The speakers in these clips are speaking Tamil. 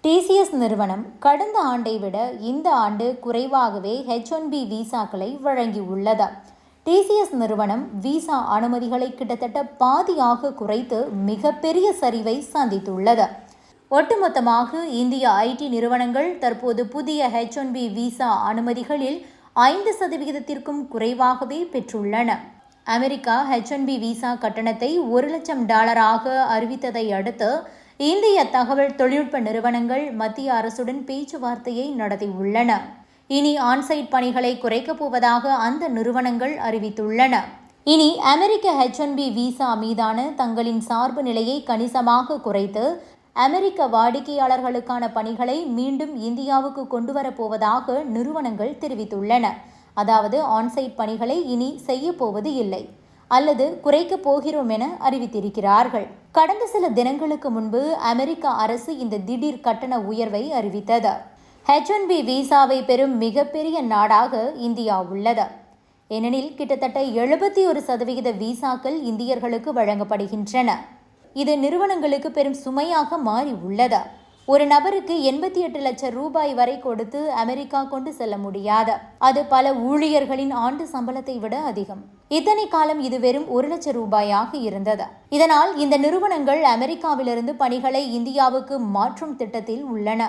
டிசிஎஸ் நிறுவனம் கடந்த ஆண்டை விட இந்த ஆண்டு குறைவாகவே H1B விசாக்களை வழங்கியுள்ளது. டிசிஎஸ் நிறுவனம் விசா அனுமதிகளை கிட்டத்தட்ட பாதியாக குறைத்து மிகப்பெரிய சரிவை சந்தித்துள்ளது. ஒட்டுமொத்தமாக இந்திய ஐடி நிறுவனங்கள் தற்போது புதிய H1B விசா அனுமதிகளில் 5% குறைவாகவே பெற்றுள்ளன. அமெரிக்கா H1B விசா கட்டணத்தை $1,00,000 அறிவித்ததை அடுத்து இந்திய தகவல் தொழில்நுட்ப நிறுவனங்கள் மத்திய அரசுடன் பேச்சுவார்த்தையை நடத்தியுள்ளன. இனி ஆன்சைட் பணிகளை குறைக்கப் போவதாக அந்த நிறுவனங்கள் அறிவித்துள்ளன. இனி அமெரிக்க H1B விசா மீதான தங்களின் சார்பு நிலையை கணிசமாக குறைத்து அமெரிக்க வாடிக்கையாளர்களுக்கான பணிகளை மீண்டும் இந்தியாவுக்கு கொண்டு வரப்போவதாக நிறுவனங்கள் தெரிவித்துள்ளன. அதாவது ஆன்சைட் பணிகளை இனி செய்ய போவது இல்லை அல்லது குறைக்கப் போகிறோம் என அறிவித்திருக்கிறார்கள். கடந்த சில தினங்களுக்கு முன்பு அமெரிக்க அரசு இந்த திடீர் கட்டண உயர்வை அறிவித்தது. H1B விசாவை பெறும் மிகப்பெரிய நாடாக இந்தியா உள்ளது. ஏனெனில் கிட்டத்தட்ட 71% விசாக்கள் இந்தியர்களுக்கு வழங்கப்படுகின்றன. இது நிறுவனங்களுக்கு பெரும் சுமையாக மாறி உள்ளது. ஒரு நபருக்கு 88 லட்சம் ரூபாய் வரை கொடுத்து அமெரிக்கா கொண்டு செல்ல முடியாது. அது பல ஊழியர்களின் ஆண்டு சம்பளத்தை விட அதிகம். இத்தனை காலம் இது வெறும் 1 லட்சம் ரூபாயாக இருந்தது. இதனால் இந்த நிறுவனங்கள் அமெரிக்காவிலிருந்து பணிகளை இந்தியாவுக்கு மாற்றும் திட்டத்தில் உள்ளன.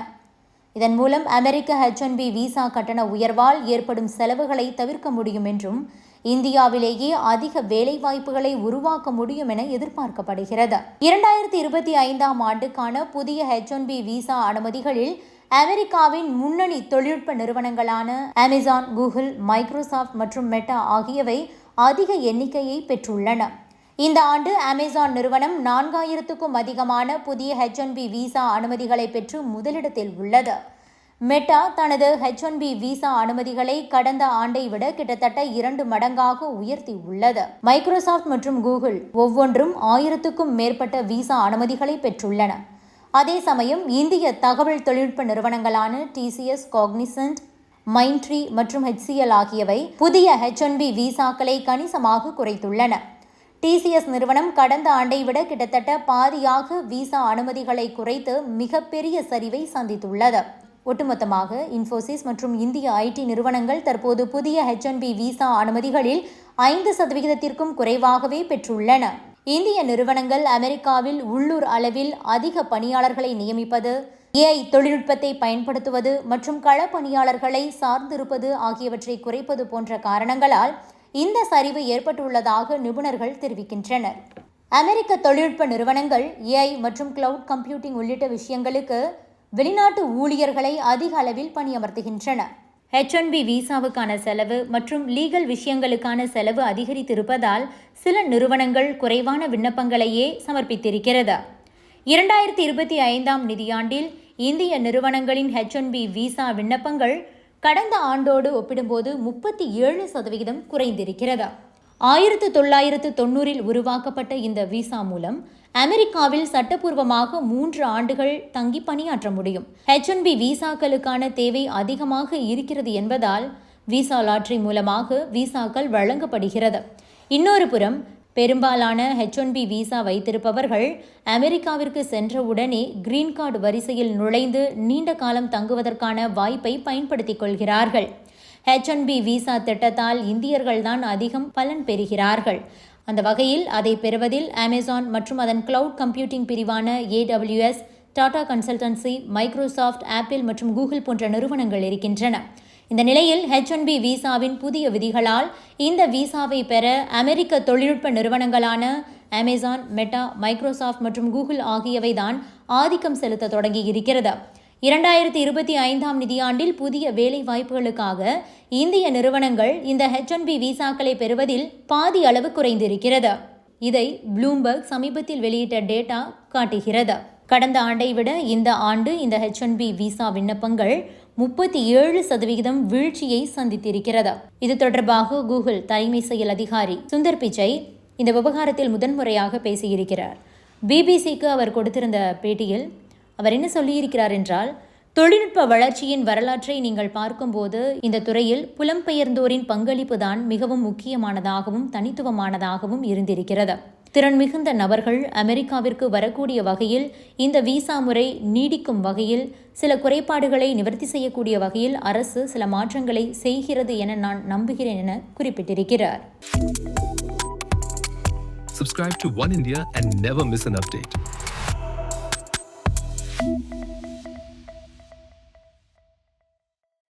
இதன் மூலம் அமெரிக்க H1B விசா கட்டண உயர்வால் ஏற்படும் செலவுகளை தவிர்க்க முடியும் என்றும் இந்தியாவிலேயே அதிக வேலைவாய்ப்புகளை உருவாக்க முடியும் என எதிர்பார்க்கப்படுகிறது. 2025ஆம் ஆண்டுக்கான புதிய H1B விசா அனுமதிகளில் அமெரிக்காவின் முன்னணி தொழில்நுட்ப நிறுவனங்களான அமேசான், கூகுள், மைக்ரோசாஃப்ட் மற்றும் மெட்டா ஆகியவை அதிக எண்ணிக்கையை பெற்றுள்ளன. இந்த ஆண்டு அமேசான் நிறுவனம் 4000க்கும் அதிகமான புதிய H1B விசா அனுமதிகளை பெற்று முதலிடத்தில் உள்ளது. மெட்டா தனது H1B விசா அனுமதிகளை கடந்த ஆண்டை விட கிட்டத்தட்ட 2 மடங்காக உயர்த்தி உள்ளது. மைக்ரோசாஃப்ட் மற்றும் கூகுள் ஒவ்வொன்றும் 1000க்கும் மேற்பட்ட விசா அனுமதிகளை பெற்றுள்ளன. அதே சமயம் இந்திய தகவல் தொழில்நுட்ப நிறுவனங்களான TCS, காக்னிசன்ட், மைண்ட்ட்ரீ மற்றும் HCL ஆகியவை புதிய H1B விசாக்களை கணிசமாக குறைத்துள்ளன. TCS நிறுவனம் கடந்த ஆண்டை விட கிட்டத்தட்ட பாதியாக விசா அனுமதிகளை குறைத்து மிகப்பெரிய சரிவை சந்தித்துள்ளது. ஒட்டுமொத்தமாக இன்ஃபோசிஸ் மற்றும் இந்திய ஐடி நிறுவனங்கள் தற்போது புதிய H1B விசா அனுமதிகளில் 5%க்கும் குறைவாகவே பெற்றுள்ளன. இந்திய நிறுவனங்கள் அமெரிக்காவில் உள்ளூர் அளவில் அதிக பணியாளர்களை நியமிப்பது, AI தொழில்நுட்பத்தை பயன்படுத்துவது மற்றும் களப்பணியாளர்களை சார்ந்திருப்பது ஆகியவற்றை குறைப்பது போன்ற காரணங்களால் இந்த சரிவு ஏற்பட்டுள்ளதாக நிபுணர்கள் தெரிவிக்கின்றனர். அமெரிக்க தொழில்நுட்ப நிறுவனங்கள் AI மற்றும் கிளவுட் கம்ப்யூட்டிங் உள்ளிட்ட விஷயங்களுக்கு வெளிநாட்டு ஊழியர்களை அதிக அளவில் பணியமர்த்துகின்றன. H1B விசாவுக்கான செலவு மற்றும் லீகல் விஷயங்களுக்கான செலவு அதிகரித்திருப்பதால் சில நிறுவனங்கள் குறைவான விண்ணப்பங்களையே சமர்ப்பித்திருக்கிறது. 2025ஆம் நிதியாண்டில் இந்திய நிறுவனங்களின் H1B விசா விண்ணப்பங்கள் கடந்த ஆண்டோடு ஒப்பிடும்போது 37% குறைந்திருக்கிறது. 1990இல் உருவாக்கப்பட்ட இந்த விசா மூலம் அமெரிக்காவில் சட்டப்பூர்வமாக 3 ஆண்டுகள் தங்கி பணியாற்ற முடியும். H1B விசாக்களுக்கான தேவை அதிகமாக இருக்கிறது என்பதால் விசா லாட்டரி மூலமாக விசாக்கள் வழங்கப்படுகிறது. இன்னொரு புறம் பெரும்பாலான H1B விசா வைத்திருப்பவர்கள் அமெரிக்காவிற்கு சென்றவுடனே கிரீன் கார்டு வரிசையில் நுழைந்து நீண்ட காலம் தங்குவதற்கான வாய்ப்பை பயன்படுத்திக் கொள்கிறார்கள். H1B விசா திட்டத்தால் இந்தியர்கள்தான் அதிகம் பலன் பெறுகிறார்கள். அந்த வகையில் அதை பெறுவதில் அமேசான் மற்றும் அதன் கிளவுட் கம்ப்யூட்டிங் பிரிவான AWS, Tata consultancy, Microsoft, apple மற்றும் கூகுள் போன்ற நிறுவனங்கள் இருக்கின்றன. இந்த நிலையில் H1B விசாவின் புதிய விதிகளால் இந்த விசாவை பெற அமெரிக்க தொழில்நுட்ப நிறுவனங்களான அமேசான், மெட்டா, மைக்ரோசாஃப்ட் மற்றும் கூகுள் ஆகியவை தான் ஆதிக்கம் செலுத்த தொடங்கி இருக்கிறது. 2025ஆம் நிதியாண்டில் புதிய வேலை வாய்ப்புகளுக்காக இந்திய நிறுவனங்கள் இந்த H1B விசாக்களை பெறுவதில் பாதி அளவு குறைந்திருக்கிறது. இதை ப்ளூம்பர்க் சமீபத்தில் வெளியிட்ட டேட்டா காட்டுகிறது. கடந்த ஆண்டை விட இந்த ஆண்டு இந்த H1B விசா விண்ணப்பங்கள் 37% வீழ்ச்சியை சந்தித்திருக்கிறது. இது தொடர்பாக கூகுள் தலைமை செயல் அதிகாரி சுந்தர் பிச்சை இந்த விவகாரத்தில் முதன்முறையாக பேசியிருக்கிறார். BBCக்கு அவர் கொடுத்திருந்த பேட்டியில் அவர் என்ன சொல்லியிருக்கிறார் என்றால், தொழில்நுட்ப வளர்ச்சியின் வரலாற்றை நீங்கள் பார்க்கும்போது இந்த துறையில் புலம்பெயர்ந்தோரின் பங்களிப்பு தான் மிகவும் முக்கியமானதாகவும் தனித்துவமானதாகவும் இருந்திருக்கிறது. திறன் மிகுந்த நபர்கள் அமெரிக்காவிற்கு வரக்கூடிய வகையில் இந்த விசா முறை நீடிக்கும் வகையில் சில குறைபாடுகளை நிவர்த்தி செய்யக்கூடிய வகையில் அரசு சில மாற்றங்களை செய்கிறது என நான் நம்புகிறேன் என குறிப்பிட்டிருக்கிறார். Subscribe to One India and never miss an update.